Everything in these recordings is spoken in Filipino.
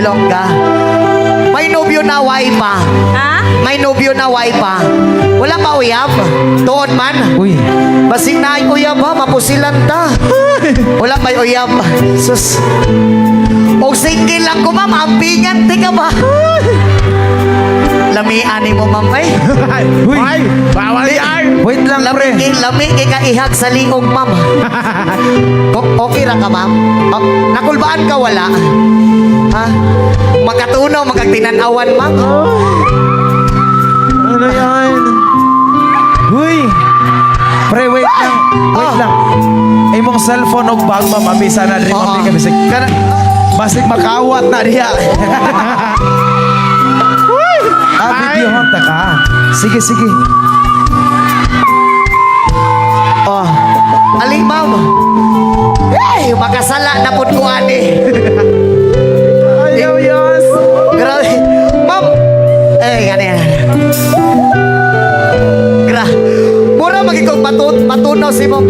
Ilongga. May nobyo na wipa. Ha? May nobyo na wipa. Wala pa uyab. Tuon man. Uy. Basig na ay uyab ha, mapusilan ta. Wala pa uyab. Sus. O single lang ko ma'am, ampingan, tika ba? Lamian mo ma'am ay. Uy. Ay, bawal yan. Wait lang, pre. Lami ka ihag sa liog ma'am. Okay ra ka ma'am? Nakulbaan ka wala? Ha? Magkatunaw, magkagtinanawan ma'am. Ano yan? Uy. Pre, wait lang. Wait lang. Imong cellphone o bag, ma'am. Abisa na rin, ma'am. Bisig. Basig makawat na diya. Video honta ka. Sige, sige. Oh. Aling ma'am. Hey, makasala na po ko ani. Ayaw, yes. Grabe. Ma'am. Ganyan. Mura magiging matunaw si ma'am.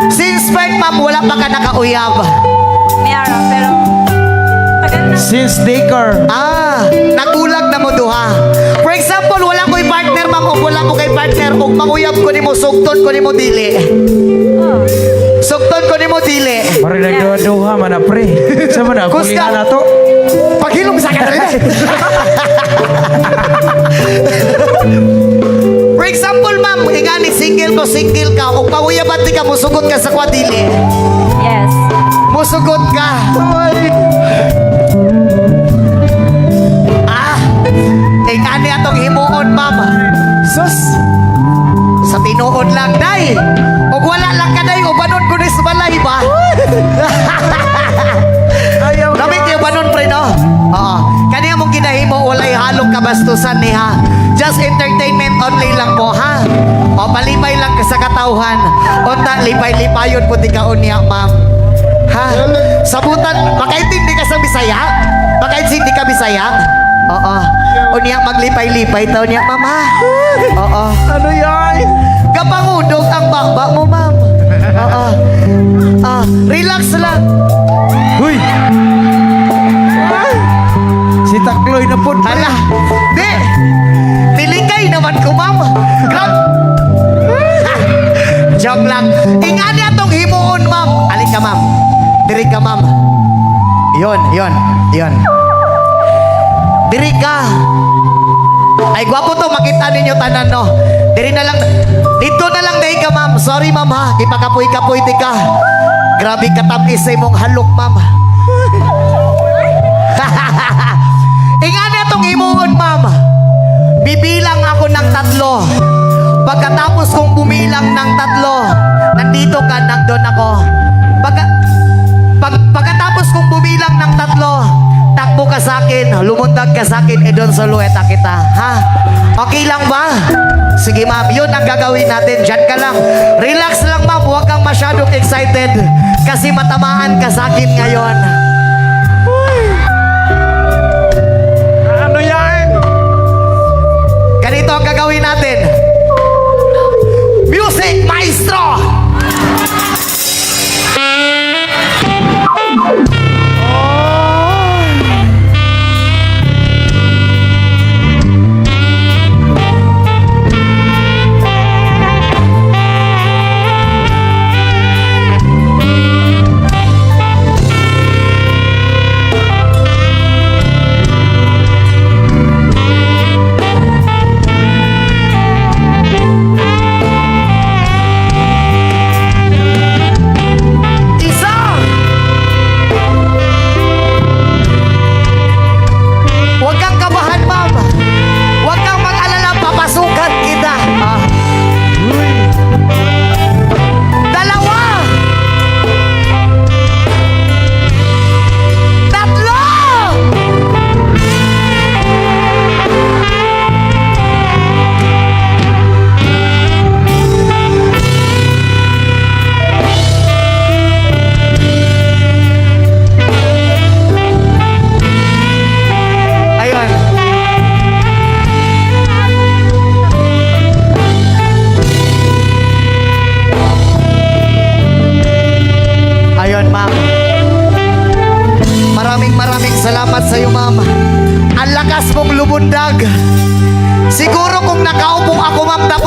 Since birth, ma'am, wala pa ka nakauyab. Mayroon, pero tagal na. Since daycare. Nagulag na mo duha. For example, wala ko'y partner, ma'am, o wala ko kay partner, o manguyab ko ni mo, sugton ko ni mo dili. Oh. Sugton ko ni mo dili. Parang nagduha-duha man na, pre. Sa man na, Kuska. kulihan na to. Paghilom sa kanila. For example, ma'am, ingani single ka, o pauyabat di ka, musugot ka sa kwadili. Yes. Musugot ka. Ingani atong himuon, ma'am. Sus. Sa tinuod lang, day. O wala lang ka, day, o banon ko ni sa balay ba? Ayaw. Lamig yung banon, pre, no? Oo. Kanya mong ginahimo, walay halong kabastusan ni ha. Just entertainment only lang po, ha? O, palipay lang ka sa katauhan. Unta, lipay-lipayon po di ka unya, ma'am. Ha? Sabutan, makaintindi ka sa Bisaya? Makaintindi ka Bisaya? Oo. Unya, maglipay-lipay tayo niya, ma'am, ha? Oo. Ano yan? Kapangudog ang baba mo, ma'am. Oo. Relax lang. Uy. Si Takloy na po. Hala, di. Niligay naman ko, ma'am. Grab. Joke lang. Ingani atong himuon, ma'am. Alin ka, ma'am. Diri ka, ma'am. Yun. Diri ka. Ay, gwapo to. Makita ninyo tanan, no? Diri na lang. Dito na lang dahi ka, ma'am. Sorry, ma'am, ha. Ipakapoy-kapoy ti ka. Grabe katamis sa imong halok, ma'am. Ingani atong himuon, ma'am. Bibilang ako ng 3. Pagkatapos kong bumilang ng 3, nandito ka, nandun ako. Pagkatapos kong bumilang ng 3, takbo ka sa akin, lumundag ka sa akin, doon sa luweta kita. Ha? Okay lang ba? Sige, ma'am, yun ang gagawin natin. Diyan ka lang. Relax lang, ma'am. Huwag kang masyadong excited kasi matamaan ka sa akin ngayon. Ano yan? Ganito ang gagawin natin. Music, maestro!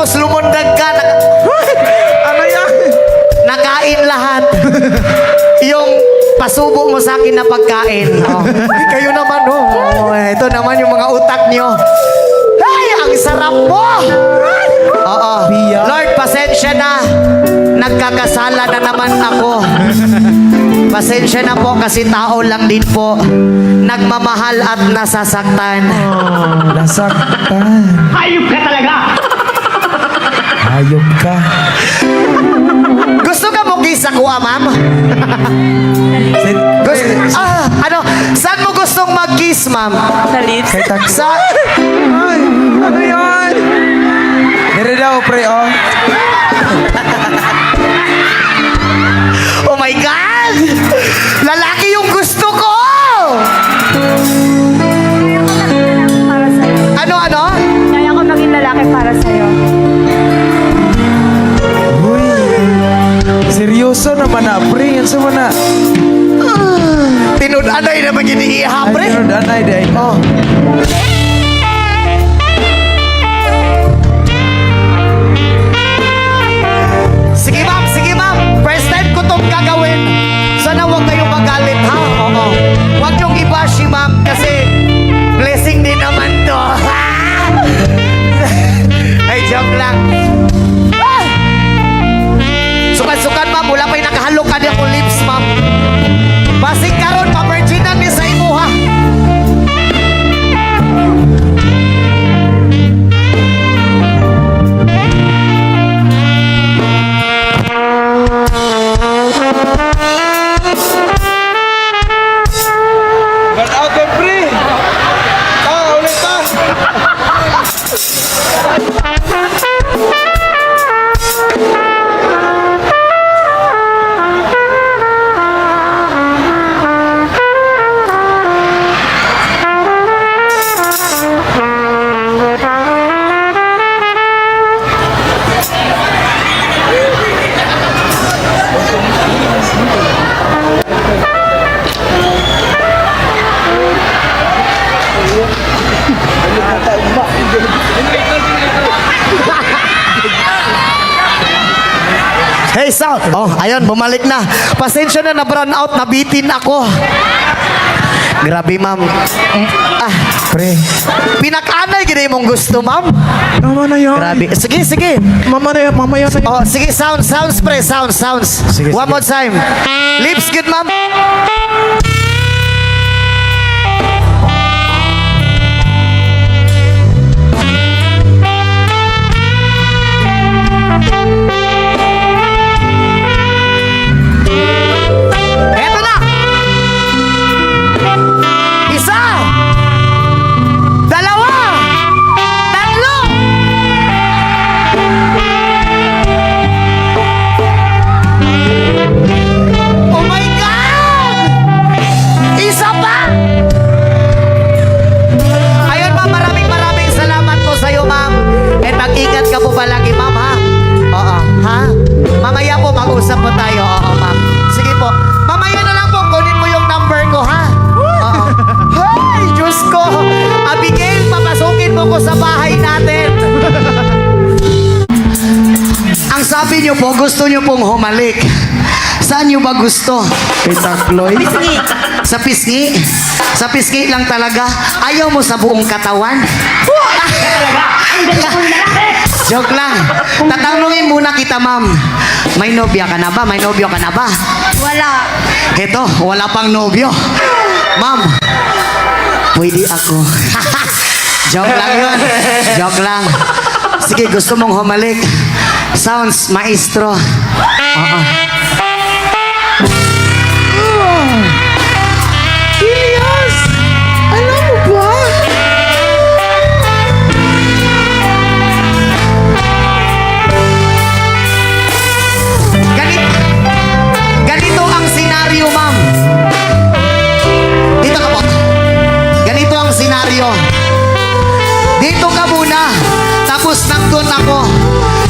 Tapos lumundag ka, Ano yan? nakain lahat. Yung pasubo mo sa akin na pagkain. Oh. Kayo naman, oh. Ito naman yung mga utak niyo. Ay, ang sarap mo! Oo. Pia. Lord, pasensya na. Nagkakasala na naman ako. Pasensya na po kasi tao lang din po. Nagmamahal at nasasaktan. Nasaktan. Hayop ka talaga! Hayop ka. Gusto ka mo kisa ko, ma'am? Ano? Saan mo gustong mag-kiss, ma'am? Sa lips. Kay tax. Sa... Ay, ano yan? Dire daw, pre, oh. Oh my God! Lalaki yung gusto ko! Para sa'yo. Ano? Kaya ko maging lalaki para sa'yo. Uy. Seryoso naman na, pre. Yan sa mana. Tinud-anay na mag-iniiha, pre. Ay, anay, day. Oh. Sige ma'am. First time ko tong gagawin. Sana huwag kayong magalit, ha? Oo. Huwag yung ibashi, ma'am, kasi blessing din naman to. Ay, joke lang. Ah! Sukat-sukat, ma'am. Wala pa'y nakahalok ka niya kong lips, ma'am. Basig karon pa-virginan ni sa imo, ha? Ban out eh, pre. Ulit ta. Hey, South. Oh, ayun, bumalik na. Pasensya na brown out, nabitin ako. Grabe, ma'am. Pre. Pinag-anay gina mong gusto, ma'am. Tama na yan. Grabe. Sige. Mamaya na. Oh, sige, sounds, pre, sounds. Sige, One sige. more time. Lips good, ma'am. Eto na. Isa. Dalawa. Tatlo. Oh my God! Isa pa! Ayun, ma'am, maraming salamat po sa'yo, ma'am. And mag-ingat ka po palagi, ma'am, ha? Oo, ha? Mamaya po mag-usap po tayo. Oo, ma'am. Sige po. Mamaya na lang po, kunin mo yung number ko, ha? Oo. Ay, Diyos ko! Abigail, papasukin mo ko sa bahay natin. Ang sabi niyo po, gusto niyo pong humalik. Saan niyo ba gusto? Kay Takloy. Sa pisngi? Sa pisngi lang talaga? Ayaw mo sa buong katawan? Joke lang. Tatanungin muna kita, ma'am. May nobya ka na ba? May nobyo ka na ba? Wala. Eto, wala pang nobyo. Ma'am, pwede ako. Joke lang yun. Joke lang. Sige, gusto mong humalik. Sounds, maestro. Oo. Elias! Alam mo ba? Ganito ang senaryo, ma'am. Dito ka po. Ganito ang senaryo. Dito ka muna. Tapos nandun ako.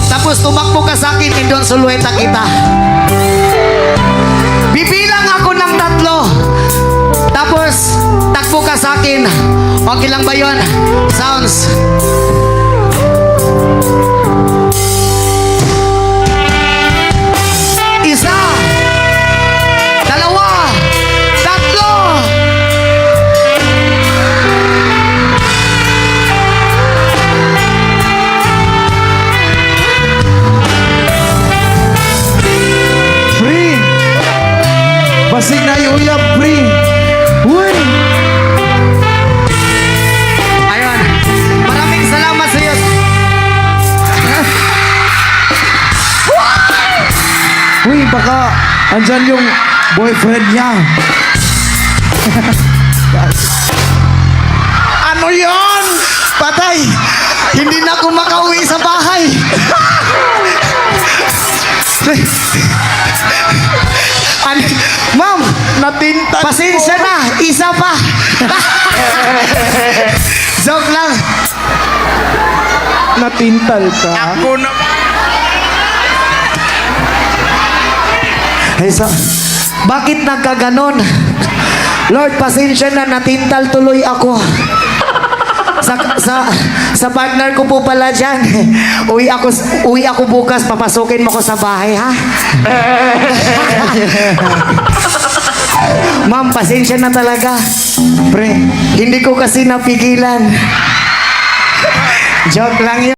Tapos tumakbo ka sa akin, indon sulueta kita. Bibilang ako ng 3. Tapos, takbo ka sa akin. Okay lang ba yun? Sounds. Uy, baka andyan yung boyfriend niya. Ano yon? Patay! Hindi na ako makauwi sa bahay. Ma'am, Natintan pasensya na. Isa pa. Joke lang. Natintal ka? Ako naman. Ay, bakit nagkaganon? Lord, pasensya na, natintal tuloy ako. Sa partner ko po pala dyan. Uwi ako bukas, papasukin mo ko sa bahay, ha? Ma'am, pasensya na talaga. Pre, Hindi ko kasi napigilan. Joke lang yun.